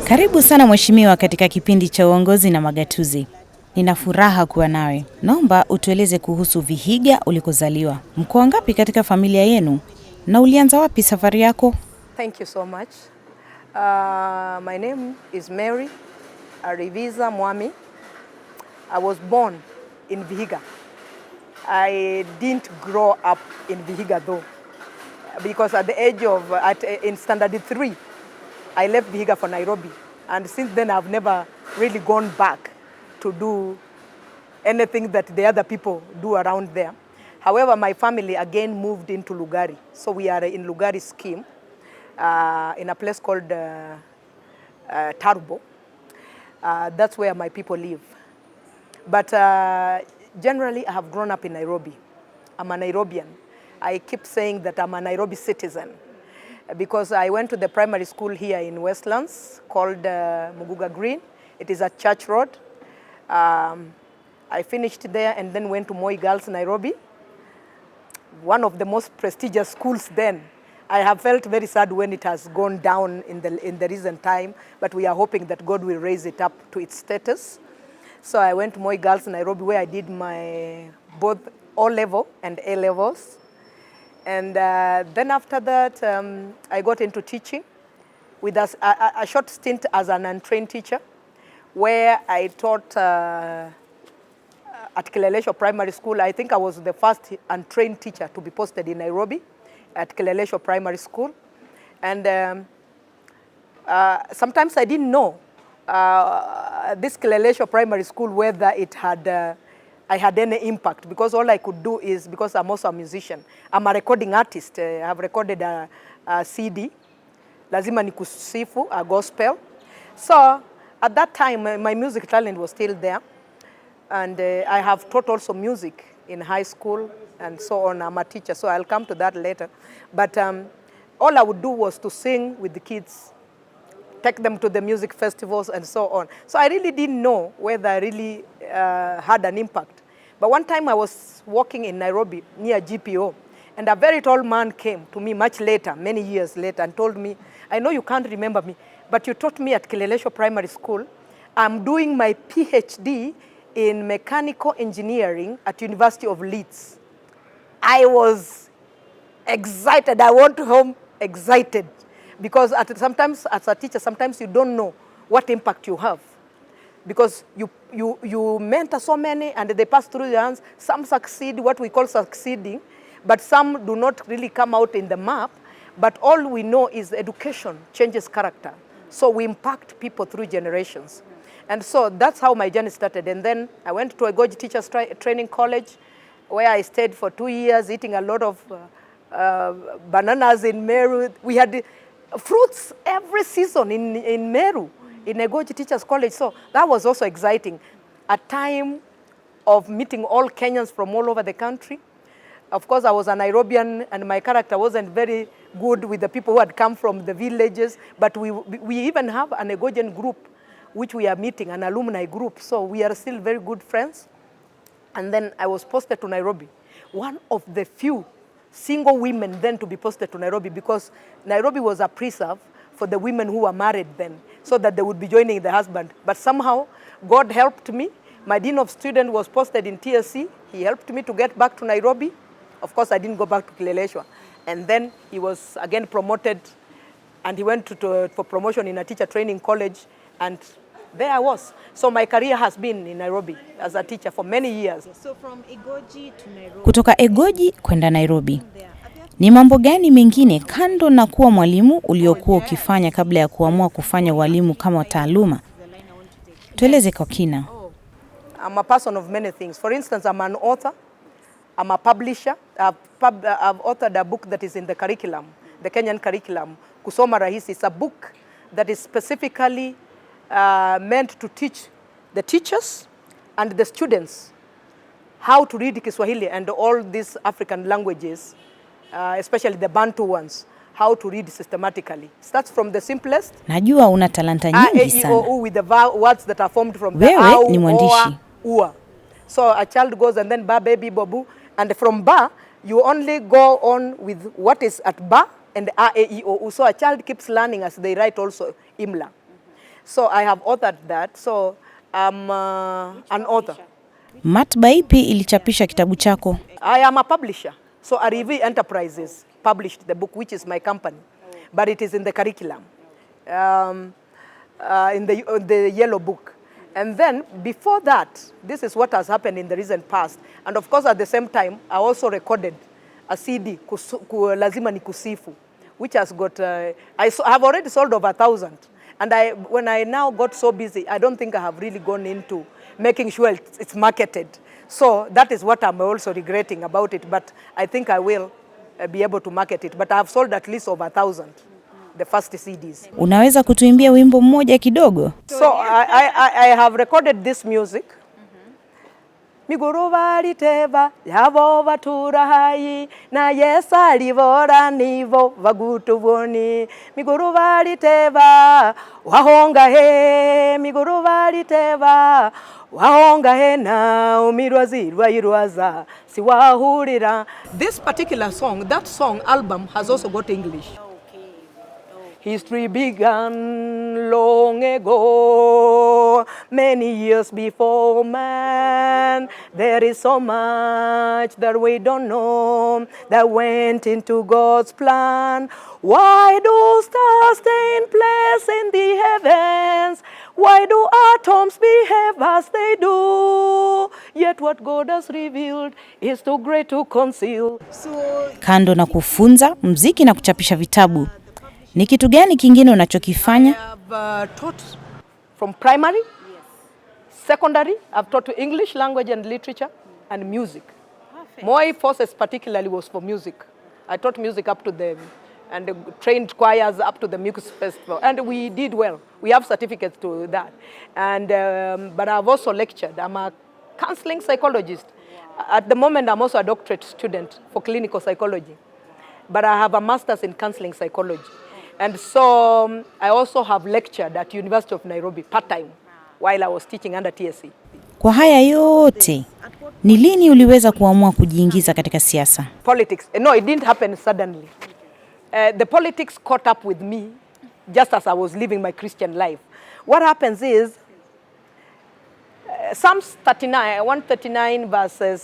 Karibu sana mheshimiwa katika kipindi cha Uongozi na Magatuzi. Nina furaha kuwa nawe. Naomba utueleze kuhusu Vihiga ulikozaliwa. Mkoa ngapi katika familia yenu? Na ulianza wapi safari yako? Thank you so much. My name is Mary Ariviza Mwami. I was born in Vihiga. I didn't grow up in Vihiga though, because at the age of, in standard 3, I left Vihiga for Nairobi. And since then, I've never really gone back to do anything that the other people do around there. However, my family again moved into Lugari. So we are in Lugari scheme in a place called Tarubo. That's where my people live. But generally, I have grown up in Nairobi. I'm a Nairobian. I keep saying that I'm a Nairobi citizen because I went to the primary school here in Westlands called Muguga Green. It is a church road. I finished there and then went to Moi Girls, Nairobi, one of the most prestigious schools then. I have felt very sad when it has gone down in the recent time, but we are hoping that God will raise it up to its status. So I went to Moi Girls, Nairobi, where I did my both O-level and A-levels. And then after that, I got into teaching with a short stint as an untrained teacher, where I taught at Kileleshwa Primary School. I think I was the first untrained teacher to be posted in Nairobi at Kileleshwa Primary School. And sometimes I didn't know this Kileleshwa Primary School whether it had I had any impact, because all I could do is, because I'm also a musician, I'm a recording artist. I have recorded a CD, Lazima Nikusifu, a gospel. So at that time, my music talent was still there. And I have taught also music in high school and so on. I'm a teacher, so I'll come to that later. But all I would do was to sing with the kids, take them to the music festivals and so on. So I really didn't know whether I really had an impact. But one time I was walking in Nairobi near GPO, and a very tall man came to me much later, many years later, and told me, I know you can't remember me, but you taught me at Kileleshwa Primary School. I'm doing my PhD in mechanical engineering at University of Leeds. I was excited. I went home excited. Because sometimes, as a teacher, sometimes you don't know what impact you have. Because you mentor so many and they pass through your hands. Some succeed, what we call succeeding, but some do not really come out in the map. But all we know is education changes character. So we impact people through generations. And so that's how my journey started. And then I went to Uongozi Teachers Training College, where I stayed for 2 years, eating a lot of bananas in Meru. We had fruits every season in Meru, in Uongozi Teachers College. So that was also exciting. A time of meeting all Kenyans from all over the country. Of course, I was a Nairobian and my character wasn't very good with the people who had come from the villages. But we even have an Uongozian group, which we are meeting, an alumni group. So we are still very good friends. And then I was posted to Nairobi. One of the few single women then to be posted to Nairobi, because Nairobi was a preserve for the women who were married then, so that they would be joining the husband. But somehow, God helped me. My dean of students was posted in TSC. He helped me to get back to Nairobi. Of course, I didn't go back to Kileleshwa. And then he was again promoted, and he went for promotion in a teacher training college, and there I was. So my career has been in Nairobi as a teacher for many years. So from Uongozi to Nairobi. Kutoka Uongozi kwenda Nairobi. Ni mambo gani mengine kando na kuwa mwalimu uliokuwa ukifanya kabla ya kuamua kufanya walimu kama taaluma? Tueleze kwa kina. I'm a person of many things. For instance, I'm an author. I'm a publisher. I've authored a book that is in the curriculum, the Kenyan curriculum, Kusoma Rahisi. It's a book that is specifically meant to teach the teachers and the students how to read Kiswahili and all these African languages, especially the Bantu ones, how to read systematically. Starts from the simplest. Najua una talanta nyingi sana. With the words that are formed from the Wewe ni mwandishi. Ua. So a child goes and then ba, baby, babu, and from ba, you only go on with what is at ba and a, e, i, o, u. So a child keeps learning as they write also imla. So I have authored that. So I'm an author. Maktaba ipi ilichapisha kitabu chako? I am a publisher. So Arivi Enterprises published the book, which is my company, but it is in the curriculum, in the yellow book. And then before that, this is what has happened in the recent past. And of course, at the same time, I also recorded a CD, Lazima Nikusifu, which has got, I have already sold over 1,000. And when I now got so busy, I don't think I have really gone into making sure it's marketed. So that is what I'm also regretting about it. But I think I will be able to market it. But I have sold at least over 1,000, the first CDs. Unaweza kutuimbia wimbo mmoja kidogo? So I have recorded this music. Miguru valiteva yavo vaturahayi na yesa alivora nivo vagutuvuni. Miguru valiteva wahonga he, miguru valiteva wahonga he na umirwa zirwa irwaza siwahurira. This particular song, that song album has also got English. History began long ago, many years before man. There is so much that we don't know that went into God's plan. Why do stars stay in place in the heavens? Why do atoms behave as they do? Yet what God has revealed is too great to conceal. Kando na kufunza muziki na kuchapisha vitabu, ni kitu gani kingine unachokifanya? I have taught from primary, secondary. I've taught English language and literature and music. My forces particularly was for music. I taught music up to them and trained choirs up to the music festival, and we did well. We have certificates to that. And but I've also lectured. I'm a counseling psychologist. At the moment, I'm also a doctorate student for clinical psychology. But I have a master's in counseling psychology. And so I also have lectured at University of Nairobi part-time while I was teaching under TSC. Kwa haya yote, ni lini uliweza kuamua kujiingiza katika siasa? Politics. No, it didn't happen suddenly. The politics caught up with me just as I was living my Christian life. What happens is, Psalms 139 verses,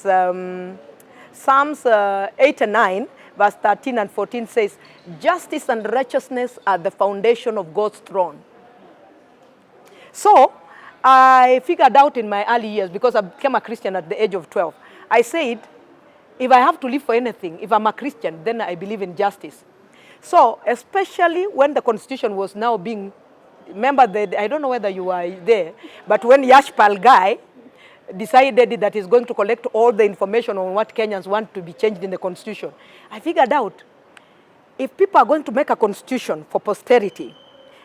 Psalms 8 and 9, verse 13 and 14 says, justice and righteousness are the foundation of God's throne. So I figured out in my early years, because I became a Christian at the age of 12, I said, if I have to live for anything, if I'm a Christian, then I believe in justice. So especially when the Constitution was now being, remember that, I don't know whether you were there, but when Yashpal guy decided that he's going to collect all the information on what Kenyans want to be changed in the Constitution, I figured out, if people are going to make a constitution for posterity,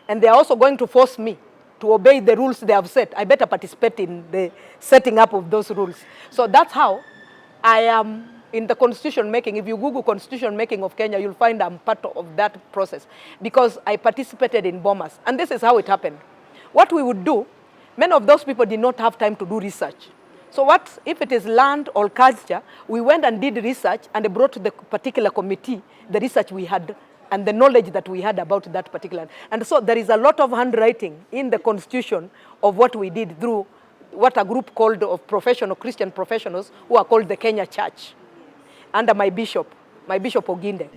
and they are also going to force me to obey the rules they have set, I better participate in the setting up of those rules. So that's how I am in the constitution making. If you Google constitution making of Kenya, you'll find I'm part of that process, because I participated in Bomas. And this is how it happened. What we would do, many of those people did not have time to do research. So what, if it is land or culture, we went and did research and brought to the particular committee the research we had and the knowledge that we had about that particular. And so there is a lot of handwriting in the constitution of what we did through what a group called of professional Christian professionals who are called the Kenya Church, under my bishop Oginde.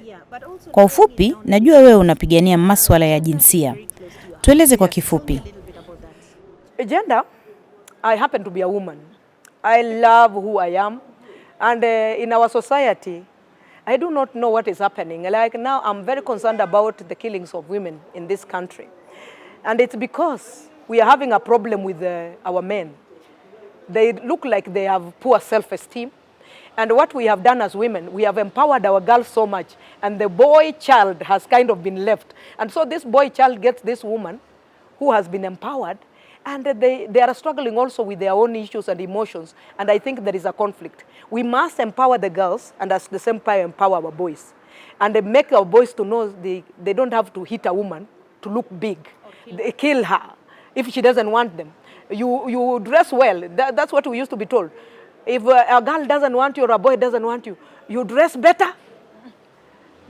Kwa ufupi, najua wewe unapigania masuala ya jinsia. Tueleze kwa kifupi. Gender, I happen to be a woman. I love who I am. And in our society, I do not know what is happening. Like now, I'm very concerned about the killings of women in this country. And it's because we are having a problem with our men. They look like they have poor self-esteem. And what we have done as women, we have empowered our girls so much. And the boy child has kind of been left. And so this boy child gets this woman who has been empowered. And they are struggling also with their own issues and emotions. And I think there is a conflict. We must empower the girls and at the same time empower our boys. And make our boys to know they don't have to hit a woman to look big. Okay. They kill her if she doesn't want them. You dress well. That's what we used to be told. If a girl doesn't want you or a boy doesn't want you, you dress better.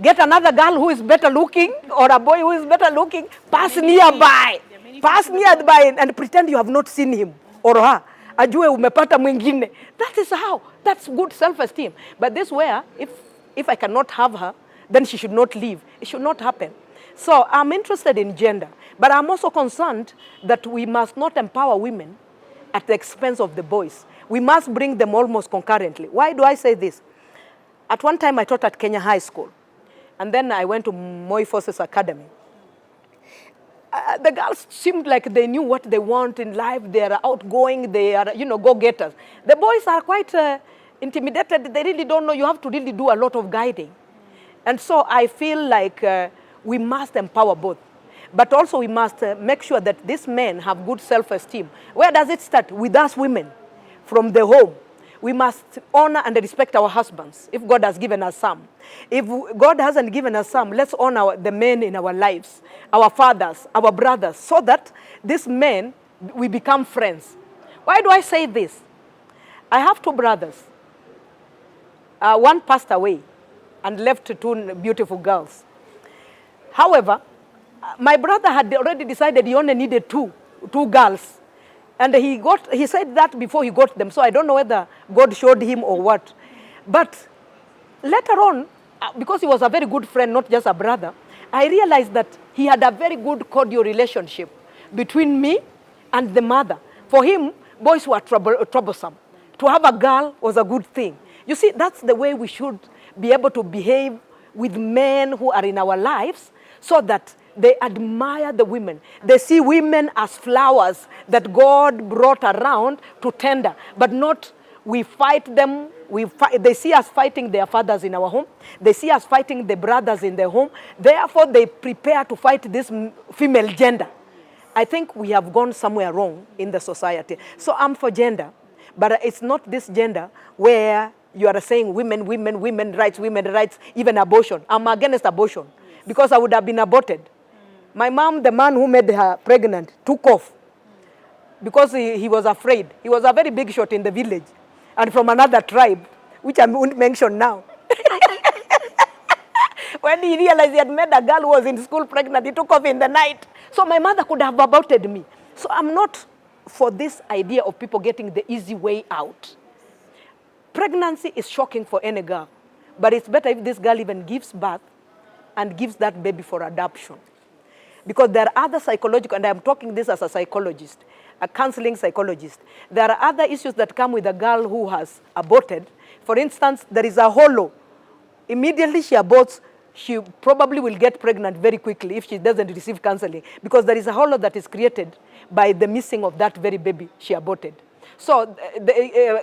Get another girl who is better looking or a boy who is better looking, pass nearby. Pass nearby and pretend you have not seen him or her. Ajue umepata mwingine. That is how. That's good self-esteem. But this where, if I cannot have her, then she should not leave. It should not happen. So I'm interested in gender, but I'm also concerned that we must not empower women at the expense of the boys. We must bring them almost concurrently. Why do I say this? At one time I taught at Kenya High School, and then I went to Moi Forces Academy. The girls seemed like they knew what they want in life. They are outgoing. They are, go-getters. The boys are quite intimidated. They really don't know. You have to really do a lot of guiding. And so I feel like we must empower both. But also we must make sure that these men have good self-esteem. Where does it start? With us women, from the home. We must honor and respect our husbands, if God has given us some. If God hasn't given us some, let's honor the men in our lives, our fathers, our brothers, so that these men, we become friends. Why do I say this? I have two brothers. One passed away and left two beautiful girls. However, my brother had already decided he only needed two girls. And he said that before he got them. So I don't know whether God showed him or what. But later on, because he was a very good friend, not just a brother, I realized that he had a very good cordial relationship between me and the mother. For him, boys were troublesome. To have a girl was a good thing. You see, that's the way we should be able to behave with men who are in our lives, so that they admire the women. They see women as flowers that God brought around to tender, but not we fight them. They see us fighting their fathers in our home. They see us fighting the brothers in their home. Therefore, they prepare to fight this female gender. I think we have gone somewhere wrong in the society. So I'm for gender, but it's not this gender where you are saying women rights, even abortion. I'm against abortion because I would have been aborted. My mom, the man who made her pregnant, took off because he was afraid. He was a very big shot in the village and from another tribe, which I won't mention now. When he realized he had made a girl who was in school pregnant, he took off in the night. So my mother could have aborted me. So I'm not for this idea of people getting the easy way out. Pregnancy is shocking for any girl, but it's better if this girl even gives birth and gives that baby for adoption. Because there are other psychological, and I'm talking this as a psychologist, a counseling psychologist. There are other issues that come with a girl who has aborted. For instance, there is a hollow. Immediately she aborts, she probably will get pregnant very quickly if she doesn't receive counseling, because there is a hollow that is created by the missing of that very baby she aborted. So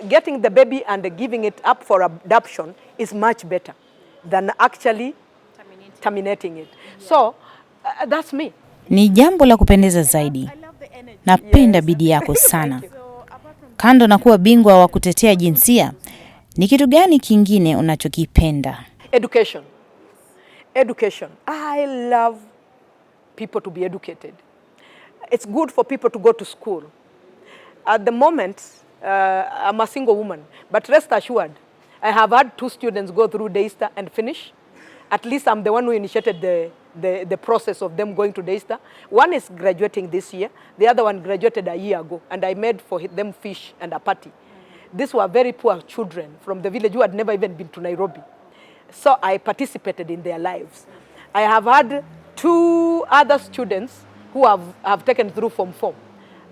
getting the baby and giving it up for adoption is much better than actually terminating it. So that's me. Ni jambo la kupendeza zaidi. Napenda bidii yako sana. Kando na kuwa bingwa wa kutetea jinsia, ni kitu gani kingine unachokipenda? Education. Education. I love people to be educated. It's good for people to go to school. At the moment, I'm a single woman, but rest assured, I have had 2 students go through Daystar and finish. At least I'm the one who initiated the process of them going to Daystar. One is graduating this year. The other one graduated a year ago, and I made for them fish and a party. These were very poor children from the village who had never even been to Nairobi. So I participated in their lives. I have had 2 other students who have taken through Form 4.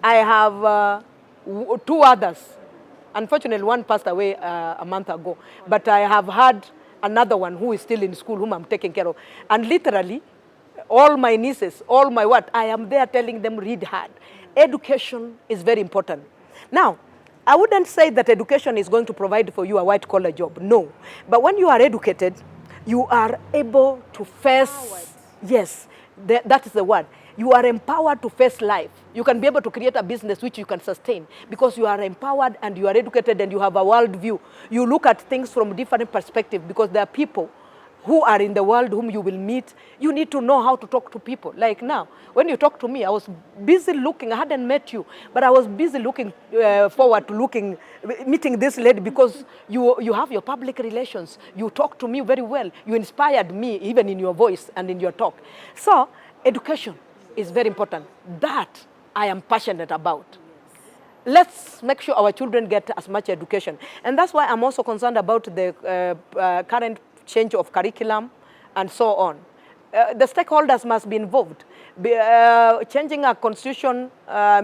I have 2 others. Unfortunately, one passed away a month ago. But I have had another one who is still in school, whom I'm taking care of. And literally, all my nieces, all my I am there telling them read hard. Education is very important. Now, I wouldn't say that education is going to provide for you a white-collar job. No. But when you are educated, you are able to face, yes, that is the word. You are empowered to face life. You can be able to create a business which you can sustain because you are empowered and you are educated and you have a world view. You look at things from different perspectives because there are people who are in the world whom you will meet. You need to know how to talk to people. Like now, when you talk to me, I was busy looking. I hadn't met you, but I was busy looking forward to meeting this lady because you have your public relations. You talk to me very well. You inspired me even in your voice and in your talk. So, education. is very important. That I am passionate about. Let's make sure our children get as much education. And that's why I'm also concerned about the current change of curriculum and so on. The stakeholders must be involved. Changing a constitution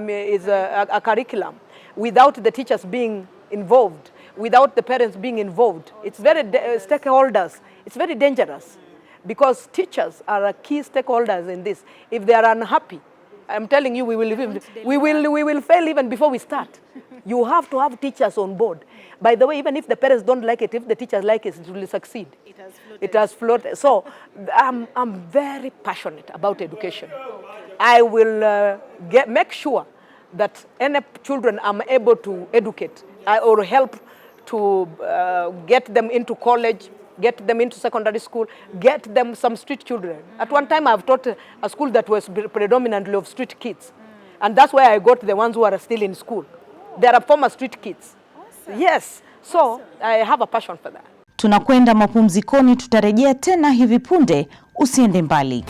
is a curriculum without the teachers being involved, without the parents being involved. It's very stakeholders. It's very dangerous because teachers are a key stakeholders in this. If they are unhappy, I'm telling you, we will fail even before we start. You have to have teachers on board. By the way, even if the parents don't like it, if the teachers like it, it will succeed. It has floated. So I'm very passionate about education. I will make sure that any children I'm able to educate or help to get them into college, get them into secondary school, get them some street children. At one time, I've taught a school that was predominantly of street kids. And that's where I got the ones who are still in school. They are former street kids. Awesome. Yes. So I have a passion for that. Tunakwenda mapumzikoni, tutarejea tena hivi punde, usiende mbali.